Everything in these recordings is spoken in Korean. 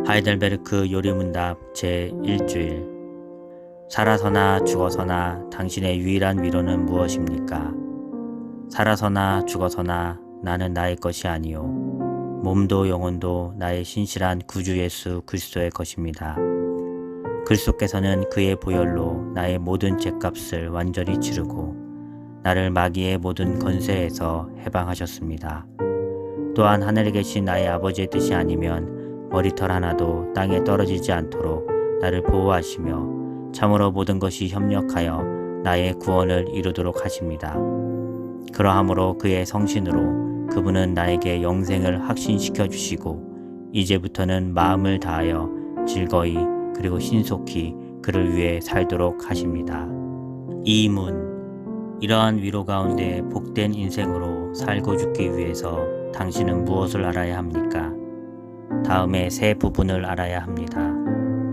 하이델베르크 요리문답 제1주일. 살아서나 죽어서나 당신의 유일한 위로는 무엇입니까? 살아서나 죽어서나 나는 나의 것이 아니요 몸도 영혼도 나의 신실한 구주 예수 그리스도의 것입니다. 그리스도께서는 그의 보혈로 나의 모든 죄값을 완전히 치르고 나를 마귀의 모든 권세에서 해방하셨습니다. 또한 하늘에 계신 나의 아버지의 뜻이 아니면 머리털 하나도 땅에 떨어지지 않도록 나를 보호하시며 참으로 모든 것이 협력하여 나의 구원을 이루도록 하십니다. 그러함으로 그의 성신으로 그분은 나에게 영생을 확신시켜 주시고 이제부터는 마음을 다하여 즐거이 그리고 신속히 그를 위해 살도록 하십니다. 이문. 이러한 위로 가운데 복된 인생으로 살고 죽기 위해서 당신은 무엇을 알아야 합니까? 다음에 세 부분을 알아야 합니다.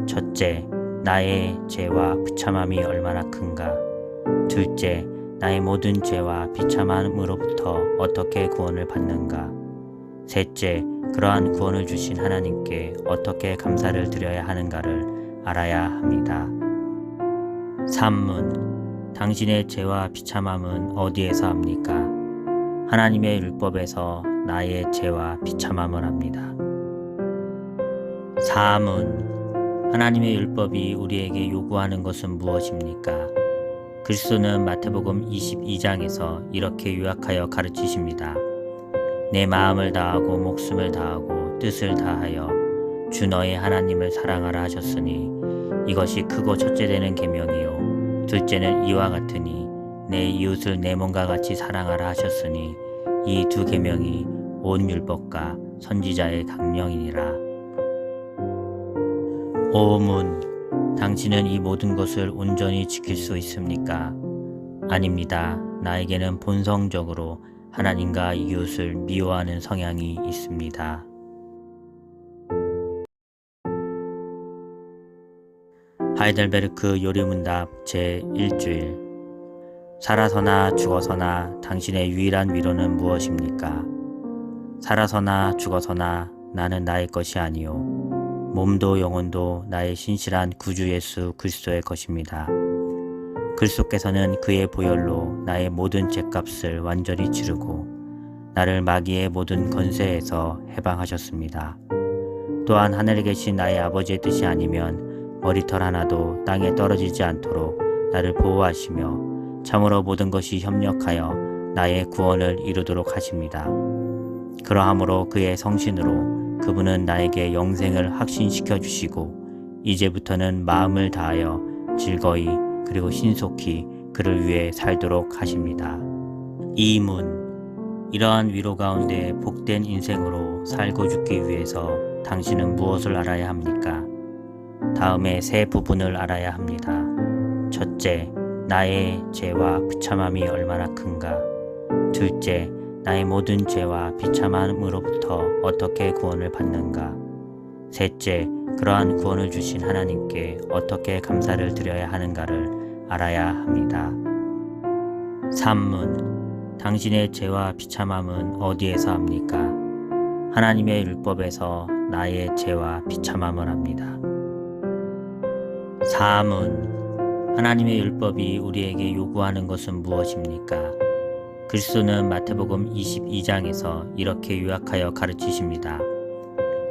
첫째, 나의 죄와 비참함이 얼마나 큰가. 둘째, 나의 모든 죄와 비참함으로부터 어떻게 구원을 받는가. 셋째, 그러한 구원을 주신 하나님께 어떻게 감사를 드려야 하는가를 알아야 합니다. 3문. 당신의 죄와 비참함은 어디에서 합니까? 하나님의 율법에서 나의 죄와 비참함을 합니다. 4문. 하나님의 율법이 우리에게 요구하는 것은 무엇입니까? 그리스도는 마태복음 22장에서 이렇게 요약하여 가르치십니다. 내 마음을 다하고 목숨을 다하고 뜻을 다하여 주 너의 하나님을 사랑하라 하셨으니 이것이 크고 첫째 되는 계명이요 둘째는 이와 같으니 내 이웃을 내 몸과 같이 사랑하라 하셨으니 이 두 계명이 온 율법과 선지자의 강령이니라. 오문. 당신은 이 모든 것을 온전히 지킬 수 있습니까? 아닙니다. 나에게는 본성적으로 하나님과 이웃을 미워하는 성향이 있습니다. 하이델베르크 요리문답 제1주일. 살아서나 죽어서나 당신의 유일한 위로는 무엇입니까? 살아서나 죽어서나 나는 나의 것이 아니요 몸도 영혼도 나의 신실한 구주 예수 그리스도의 것입니다. 그리스도께서는 그의 보혈로 나의 모든 죄값을 완전히 치르고 나를 마귀의 모든 권세에서 해방하셨습니다. 또한 하늘에 계신 나의 아버지의 뜻이 아니면 머리털 하나도 땅에 떨어지지 않도록 나를 보호하시며 참으로 모든 것이 협력하여 나의 구원을 이루도록 하십니다. 그러함으로 그의 성신으로 그분은 나에게 영생을 확신시켜 주시고 이제부터는 마음을 다하여 즐거이 그리고 신속히 그를 위해 살도록 하십니다. 이문. 이러한 위로 가운데 복된 인생으로 살고 죽기 위해서 당신은 무엇을 알아야 합니까? 다음에 세 부분을 알아야 합니다. 첫째, 나의 죄와 비참함이 얼마나 큰가. 둘째, 나의 모든 죄와 비참함으로부터 어떻게 구원을 받는가. 셋째, 그러한 구원을 주신 하나님께 어떻게 감사를 드려야 하는가를 알아야 합니다. 3문. 당신의 죄와 비참함은 어디에서 합니까? 하나님의 율법에서 나의 죄와 비참함을 합니다. 4문. 하나님의 율법이 우리에게 요구하는 것은 무엇입니까? 그리스도는 마태복음 22장에서 이렇게 요약하여 가르치십니다.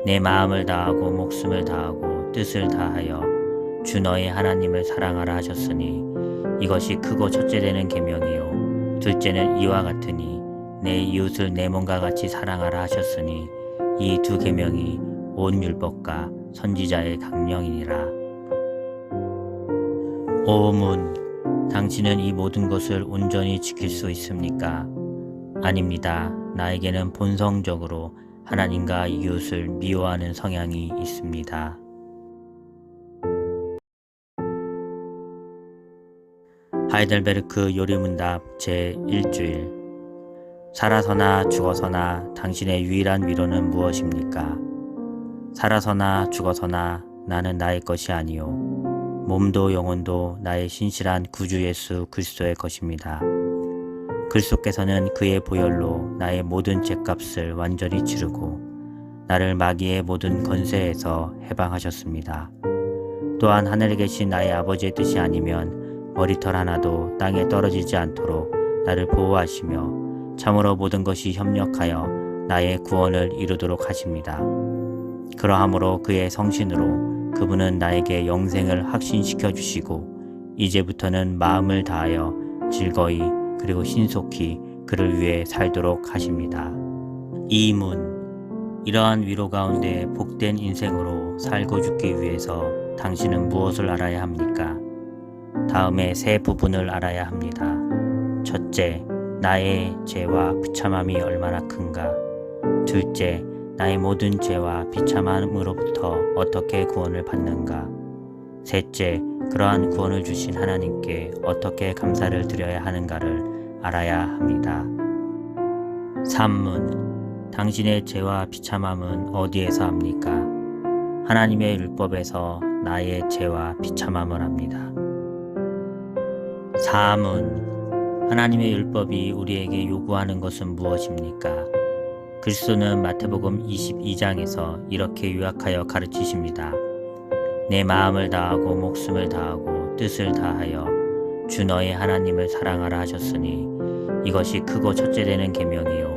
내 마음을 다하고 목숨을 다하고 뜻을 다하여 주 너의 하나님을 사랑하라 하셨으니 이것이 크고 첫째 되는 계명이요 둘째는 이와 같으니 내 이웃을 내 몸과 같이 사랑하라 하셨으니 이 두 계명이 온 율법과 선지자의 강령이니라. 오문. 당신은 이 모든 것을 온전히 지킬 수 있습니까? 아닙니다. 나에게는 본성적으로 하나님과 이웃을 미워하는 성향이 있습니다. 하이델베르크 요리문답 제1주일. 살아서나 죽어서나 당신의 유일한 위로는 무엇입니까? 살아서나 죽어서나 나는 나의 것이 아니요 몸도 영혼도 나의 신실한 구주 예수 그리스도의 것입니다. 그리스도께서는 그의 보혈로 나의 모든 죄값을 완전히 치르고 나를 마귀의 모든 권세에서 해방하셨습니다. 또한 하늘에 계신 나의 아버지의 뜻이 아니면 머리털 하나도 땅에 떨어지지 않도록 나를 보호하시며 참으로 모든 것이 협력하여 나의 구원을 이루도록 하십니다. 그러함으로 그의 성신으로 그분은 나에게 영생을 확신시켜 주시고 이제부터는 마음을 다하여 즐거이 그리고 신속히 그를 위해 살도록 하십니다. 이문. 이러한 위로 가운데 복된 인생으로 살고 죽기 위해서 당신은 무엇을 알아야 합니까? 다음에 세 부분을 알아야 합니다. 첫째, 나의 죄와 비참함이 얼마나 큰가. 둘째, 나의 모든 죄와 비참함으로부터 어떻게 구원을 받는가. 셋째, 그러한 구원을 주신 하나님께 어떻게 감사를 드려야 하는가를 알아야 합니다. 산문. 당신의 죄와 비참함은 어디에서 합니까? 하나님의 율법에서 나의 죄와 비참함을 합니다. 사문. 하나님의 율법이 우리에게 요구하는 것은 무엇입니까? 그리스도는 마태복음 22장에서 이렇게 요약하여 가르치십니다. 내 마음을 다하고 목숨을 다하고 뜻을 다하여 주 너의 하나님을 사랑하라 하셨으니 이것이 크고 첫째 되는 계명이요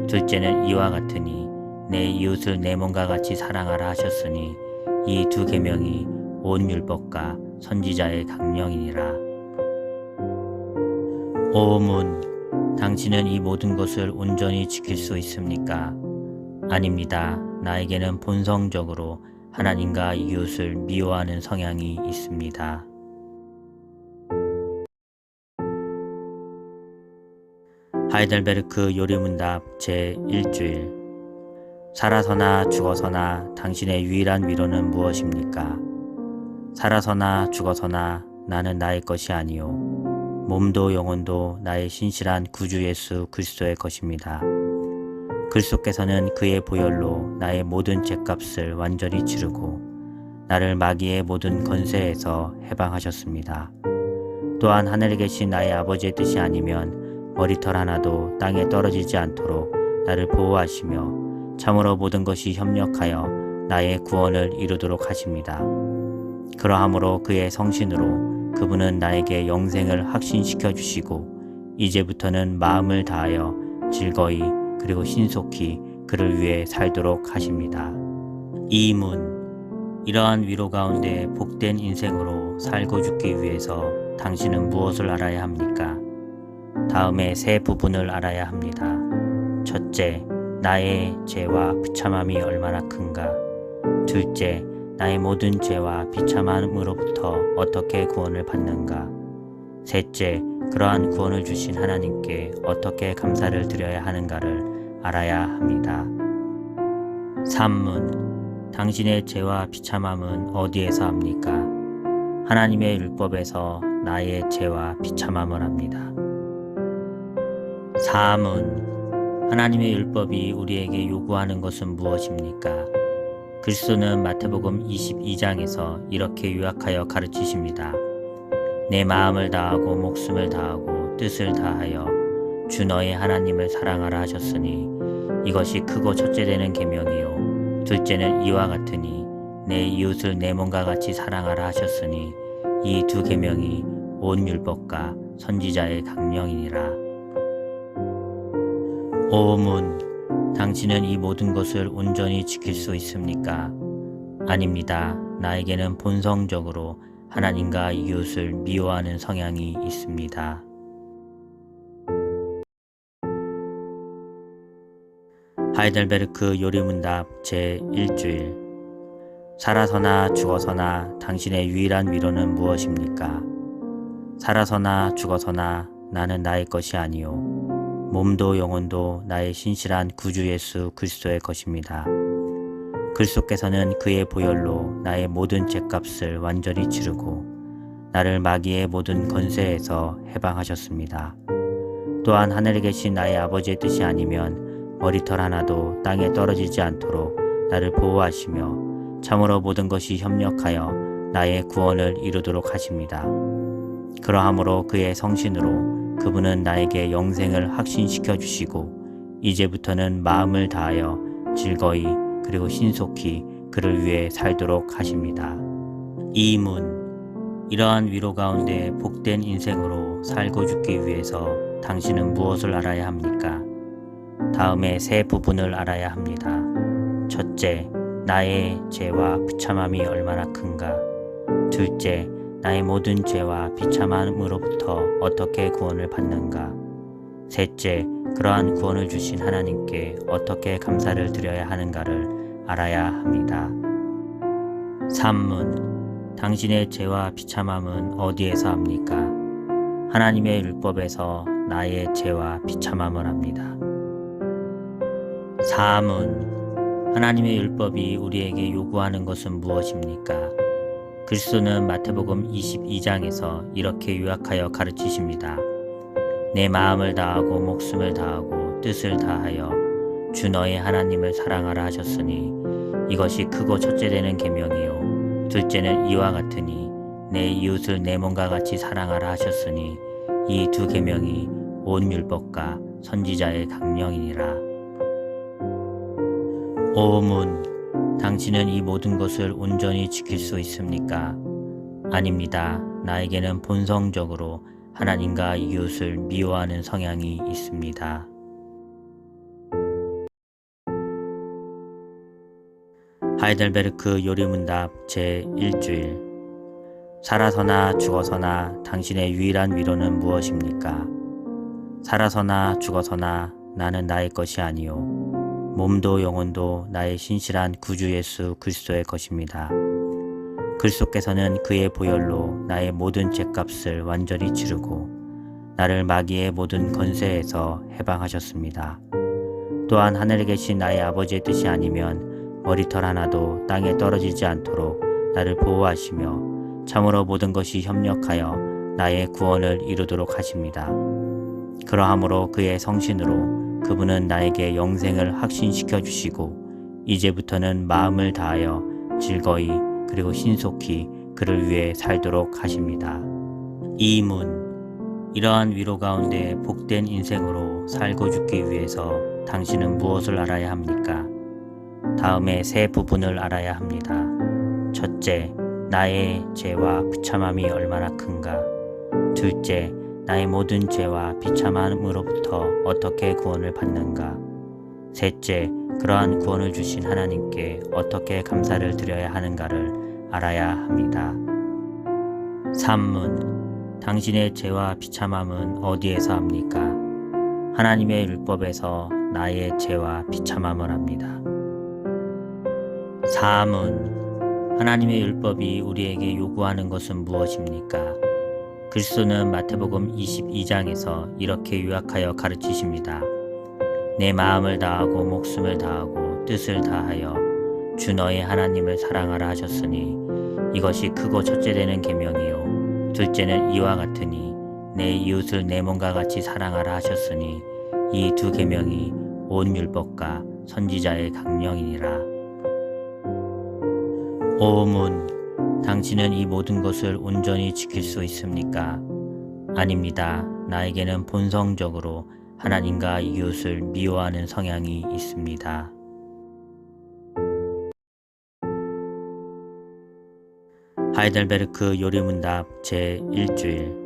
둘째는 이와 같으니 내 이웃을 내 몸과 같이 사랑하라 하셨으니 이 두 계명이 온 율법과 선지자의 강령이니라. 오문. 당신은 이 모든 것을 온전히 지킬 수 있습니까? 아닙니다. 나에게는 본성적으로 하나님과 이웃을 미워하는 성향이 있습니다. 하이델베르크 요리문답 제1주일. 살아서나 죽어서나 당신의 유일한 위로는 무엇입니까? 살아서나 죽어서나 나는 나의 것이 아니요 몸도 영혼도 나의 신실한 구주 예수 그리스도의 것입니다. 그리스도께서는 그의 보혈로 나의 모든 죄값을 완전히 치르고 나를 마귀의 모든 권세에서 해방하셨습니다. 또한 하늘에 계신 나의 아버지의 뜻이 아니면 머리털 하나도 땅에 떨어지지 않도록 나를 보호하시며 참으로 모든 것이 협력하여 나의 구원을 이루도록 하십니다. 그러함으로 그의 성신으로 그분은 나에게 영생을 확신시켜 주시고 이제부터는 마음을 다하여 즐거이 그리고 신속히 그를 위해 살도록 하십니다. 이문. 이러한 위로 가운데 복된 인생으로 살고 죽기 위해서 당신은 무엇을 알아야 합니까? 다음에 세 부분을 알아야 합니다. 첫째, 나의 죄와 비참함이 얼마나 큰가. 둘째, 나의 모든 죄와 비참함으로부터 어떻게 구원을 받는가. 셋째, 그러한 구원을 주신 하나님께 어떻게 감사를 드려야 하는가를 알아야 합니다. 산문. 당신의 죄와 비참함은 어디에서 합니까? 하나님의 율법에서 나의 죄와 비참함을 합니다. 사문. 하나님의 율법이 우리에게 요구하는 것은 무엇입니까? 그리스도는 마태복음 22장에서 이렇게 요약하여 가르치십니다. 내 마음을 다하고 목숨을 다하고 뜻을 다하여 주 너의 하나님을 사랑하라 하셨으니 이것이 크고 첫째 되는 계명이요 둘째는 이와 같으니 내 이웃을 내 몸과 같이 사랑하라 하셨으니 이 두 계명이 온 율법과 선지자의 강령이니라. 오문. 당신은 이 모든 것을 온전히 지킬 수 있습니까? 아닙니다. 나에게는 본성적으로 하나님과 이웃을 미워하는 성향이 있습니다. 하이델베르크 요리문답 제1주일. 살아서나 죽어서나 당신의 유일한 위로는 무엇입니까? 살아서나 죽어서나 나는 나의 것이 아니요 몸도 영혼도 나의 신실한 구주 예수 그리스도의 것입니다. 그리스도께서는 그의 보혈로 나의 모든 죄값을 완전히 치르고 나를 마귀의 모든 권세에서 해방하셨습니다. 또한 하늘에 계신 나의 아버지의 뜻이 아니면 머리털 하나도 땅에 떨어지지 않도록 나를 보호하시며 참으로 모든 것이 협력하여 나의 구원을 이루도록 하십니다. 그러함으로 그의 성신으로 그분은 나에게 영생을 확신시켜 주시고 이제부터는 마음을 다하여 즐거이 그리고 신속히 그를 위해 살도록 하십니다. 이문. 이러한 위로 가운데 복된 인생으로 살고 죽기 위해서 당신은 무엇을 알아야 합니까? 다음에 세 부분을 알아야 합니다. 첫째, 나의 죄와 비참함이 얼마나 큰가. 둘째, 나의 모든 죄와 비참함으로부터 어떻게 구원을 받는가. 셋째, 그러한 구원을 주신 하나님께 어떻게 감사를 드려야 하는가를 알아야 합니다. 3문. 당신의 죄와 비참함은 어디에서 합니까? 하나님의 율법에서 나의 죄와 비참함을 합니다. 4문. 하나님의 율법이 우리에게 요구하는 것은 무엇입니까? 그리스도는 마태복음 22장에서 이렇게 요약하여 가르치십니다. 내 마음을 다하고 목숨을 다하고 뜻을 다하여 주 너의 하나님을 사랑하라 하셨으니 이것이 크고 첫째 되는 계명이요 둘째는 이와 같으니 내 이웃을 내 몸과 같이 사랑하라 하셨으니 이 두 계명이 온 율법과 선지자의 강령이니라. 오문. 당신은 이 모든 것을 온전히 지킬 수 있습니까? 아닙니다. 나에게는 본성적으로 하나님과 이웃을 미워하는 성향이 있습니다. 하이델베르크 요리문답 제1주일. 살아서나 죽어서나 당신의 유일한 위로는 무엇입니까? 살아서나 죽어서나 나는 나의 것이 아니요 몸도 영혼도 나의 신실한 구주 예수 그리스도의 것입니다. 그리스도께서는 그의 보혈로 나의 모든 죄값을 완전히 치르고 나를 마귀의 모든 권세에서 해방하셨습니다. 또한 하늘에 계신 나의 아버지의 뜻이 아니면 머리털 하나도 땅에 떨어지지 않도록 나를 보호하시며 참으로 모든 것이 협력하여 나의 구원을 이루도록 하십니다. 그러함으로 그의 성신으로 그분은 나에게 영생을 확신시켜 주시고 이제부터는 마음을 다하여 즐거이 그리고 신속히 그를 위해 살도록 하십니다. 이문. 이러한 위로 가운데 복된 인생으로 살고 죽기 위해서 당신은 무엇을 알아야 합니까? 다음에 세 부분을 알아야 합니다. 첫째, 나의 죄와 비참함이 얼마나 큰가. 둘째, 나의 모든 죄와 비참함으로부터 어떻게 구원을 받는가. 셋째, 그러한 구원을 주신 하나님께 어떻게 감사를 드려야 하는가를 알아야 합니다. 3문. 당신의 죄와 비참함은 어디에서 합니까? 하나님의 율법에서 나의 죄와 비참함을 합니다. 4문. 하나님의 율법이 우리에게 요구하는 것은 무엇입니까? 그리스도는 마태복음 22장에서 이렇게 요약하여 가르치십니다. 내 마음을 다하고 목숨을 다하고 뜻을 다하여 주 너의 하나님을 사랑하라 하셨으니 이것이 크고 첫째 되는 계명이요 둘째는 이와 같으니 내 이웃을 내 몸과 같이 사랑하라 하셨으니 이 두 계명이 온 율법과 선지자의 강령이니라. 오문. 당신은 이 모든 것을 온전히 지킬 수 있습니까? 아닙니다. 나에게는 본성적으로 하나님과 이웃을 미워하는 성향이 있습니다. 하이델베르크 요리문답 제1주일.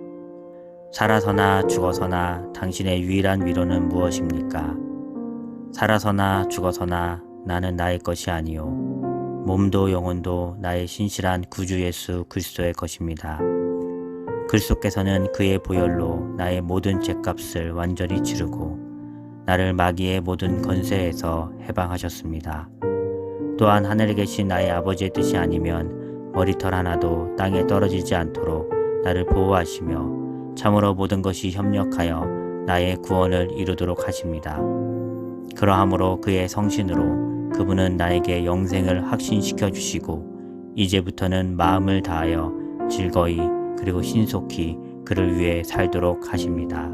살아서나 죽어서나 당신의 유일한 위로는 무엇입니까? 살아서나 죽어서나 나는 나의 것이 아니요 몸도 영혼도 나의 신실한 구주 예수 그리스도의 것입니다. 그리스도께서는 그의 보혈로 나의 모든 죄값을 완전히 치르고 나를 마귀의 모든 권세에서 해방하셨습니다. 또한 하늘에 계신 나의 아버지의 뜻이 아니면 머리털 하나도 땅에 떨어지지 않도록 나를 보호하시며 참으로 모든 것이 협력하여 나의 구원을 이루도록 하십니다. 그러함으로 그의 성신으로 그분은 나에게 영생을 확신시켜 주시고 이제부터는 마음을 다하여 즐거이 그리고 신속히 그를 위해 살도록 하십니다.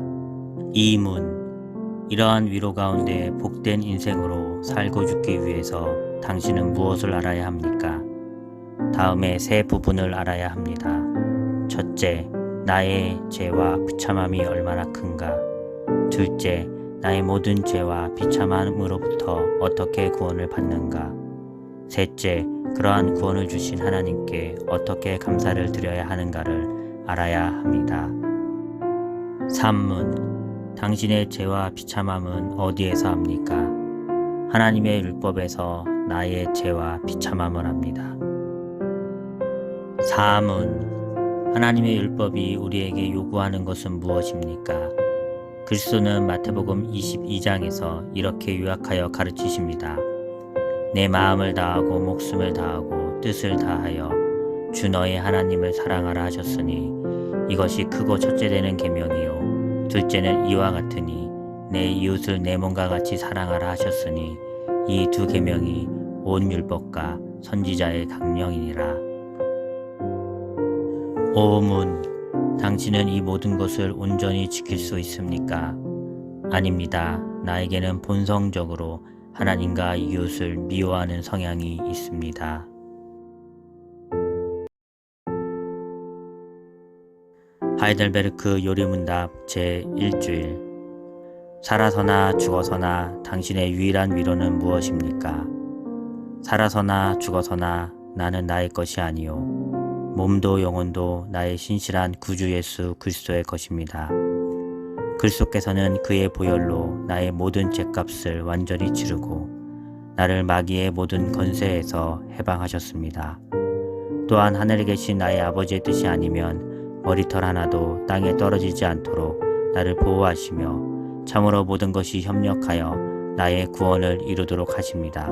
이문. 이러한 위로 가운데 복된 인생으로 살고 죽기 위해서 당신은 무엇을 알아야 합니까? 다음에 세 부분을 알아야 합니다. 첫째, 나의 죄와 비참함이 얼마나 큰가. 둘째, 나의 모든 죄와 비참함으로부터 어떻게 구원을 받는가. 셋째, 그러한 구원을 주신 하나님께 어떻게 감사를 드려야 하는가를 알아야 합니다. 산문, 당신의 죄와 비참함은 어디에서 합니까? 하나님의 율법에서 나의 죄와 비참함을 합니다. 사문, 하나님의 율법이 우리에게 요구하는 것은 무엇입니까? 그리스도는 마태복음 22장에서 이렇게 요약하여 가르치십니다. 내 마음을 다하고 목숨을 다하고 뜻을 다하여 주 너의 하나님을 사랑하라 하셨으니 이것이 크고 첫째 되는 계명이요 둘째는 이와 같으니 내 이웃을 내 몸과 같이 사랑하라 하셨으니 이 두 계명이 온 율법과 선지자의 강령이니라. 오문, 당신은 이 모든 것을 온전히 지킬 수 있습니까? 아닙니다. 나에게는 본성적으로 하나님과 이웃을 미워하는 성향이 있습니다. 하이델베르크 요리문답 제1주일. 살아서나 죽어서나 당신의 유일한 위로는 무엇입니까? 살아서나 죽어서나 나는 나의 것이 아니요 몸도 영혼도 나의 신실한 구주 예수 그리스도의 것입니다. 그리스도께서는 그의 보혈로 나의 모든 죄값을 완전히 치르고 나를 마귀의 모든 권세에서 해방하셨습니다. 또한 하늘에 계신 나의 아버지의 뜻이 아니면 머리털 하나도 땅에 떨어지지 않도록 나를 보호하시며 참으로 모든 것이 협력하여 나의 구원을 이루도록 하십니다.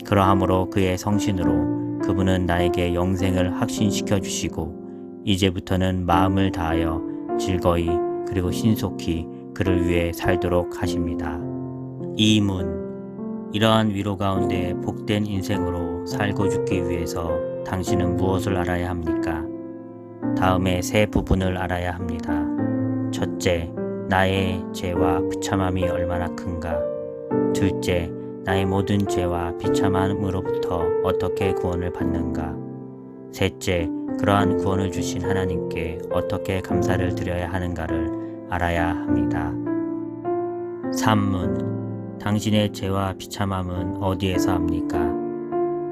그러함으로 그의 성신으로 그분은 나에게 영생을 확신시켜 주시고 이제부터는 마음을 다하여 즐거이 그리고 신속히 그를 위해 살도록 하십니다. 이문, 이러한 위로 가운데 복된 인생으로 살고 죽기 위해서 당신은 무엇을 알아야 합니까? 다음에 세 부분을 알아야 합니다. 첫째, 나의 죄와 비참함이 얼마나 큰가. 둘째, 나의 모든 죄와 비참함으로부터 어떻게 구원을 받는가. 셋째, 그러한 구원을 주신 하나님께 어떻게 감사를 드려야 하는가를 알아야 합니다. 산문, 당신의 죄와 비참함은 어디에서 합니까?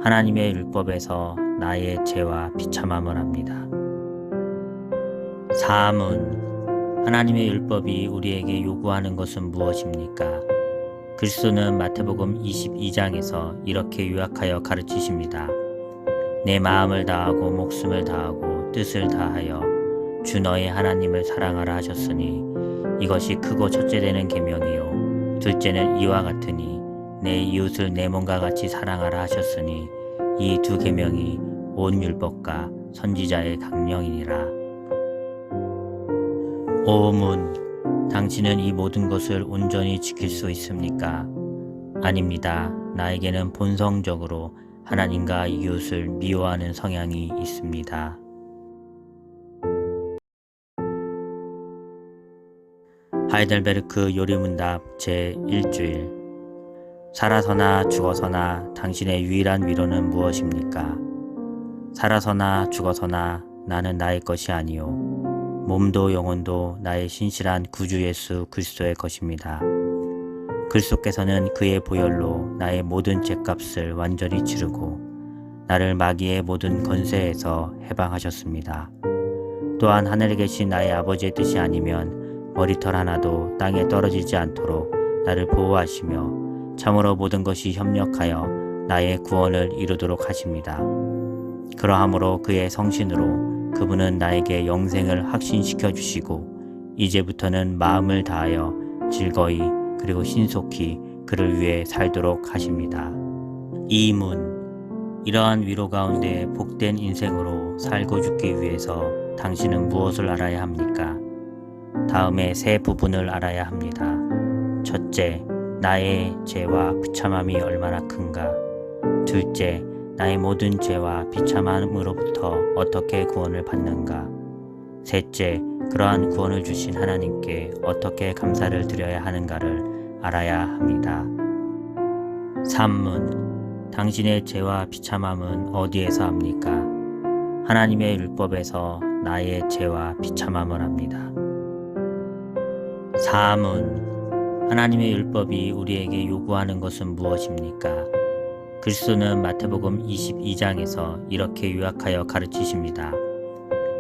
하나님의 율법에서 나의 죄와 비참함을 합니다. 사문, 하나님의 율법이 우리에게 요구하는 것은 무엇입니까? 그리스도는 마태복음 22장에서 이렇게 요약하여 가르치십니다. 내 마음을 다하고 목숨을 다하고 뜻을 다하여 주 너의 하나님을 사랑하라 하셨으니 이것이 크고 첫째 되는 계명이요 둘째는 이와 같으니 내 이웃을 내 몸과 같이 사랑하라 하셨으니 이 두 계명이 온 율법과 선지자의 강령이니라. 오문, 당신은 이 모든 것을 온전히 지킬 수 있습니까? 아닙니다. 나에게는 본성적으로 하나님과 이웃을 미워하는 성향이 있습니다. 하이델베르크 요리문답 제1주일. 살아서나 죽어서나 당신의 유일한 위로는 무엇입니까? 살아서나 죽어서나 나는 나의 것이 아니요 몸도 영혼도 나의 신실한 구주 예수 그리스도의 것입니다. 그리스도께서는 그의 보혈로 나의 모든 죄값을 완전히 치르고 나를 마귀의 모든 권세에서 해방하셨습니다. 또한 하늘에 계신 나의 아버지의 뜻이 아니면 머리털 하나도 땅에 떨어지지 않도록 나를 보호하시며 참으로 모든 것이 협력하여 나의 구원을 이루도록 하십니다. 그러함으로 그의 성신으로 그분은 나에게 영생을 확신시켜 주시고 이제부터는 마음을 다하여 즐거이 그리고 신속히 그를 위해 살도록 하십니다. 이문, 이러한 위로 가운데 복된 인생으로 살고 죽기 위해서 당신은 무엇을 알아야 합니까? 다음에 세 부분을 알아야 합니다. 첫째, 나의 죄와 비참함이 얼마나 큰가. 둘째, 나의 모든 죄와 비참함으로부터 어떻게 구원을 받는가. 셋째, 그러한 구원을 주신 하나님께 어떻게 감사를 드려야 하는가를 알아야 합니다. 산문, 당신의 죄와 비참함은 어디에서 합니까? 하나님의 율법에서 나의 죄와 비참함을 합니다. 사문, 하나님의 율법이 우리에게 요구하는 것은 무엇입니까? 그리스도는 마태복음 22장에서 이렇게 요약하여 가르치십니다.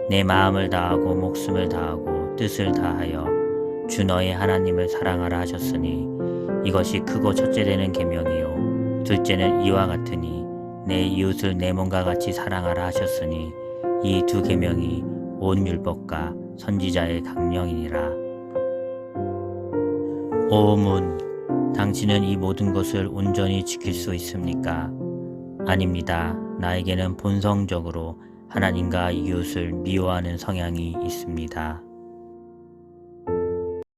내 마음을 다하고 목숨을 다하고 뜻을 다하여 주 너의 하나님을 사랑하라 하셨으니 이것이 크고 첫째 되는 계명이요 둘째는 이와 같으니 내 이웃을 내 몸과 같이 사랑하라 하셨으니 이 두 계명이 온 율법과 선지자의 강령이니라. 오 문, 당신은 이 모든 것을 온전히 지킬 수 있습니까? 아닙니다. 나에게는 본성적으로 하나님과 이웃을 미워하는 성향이 있습니다.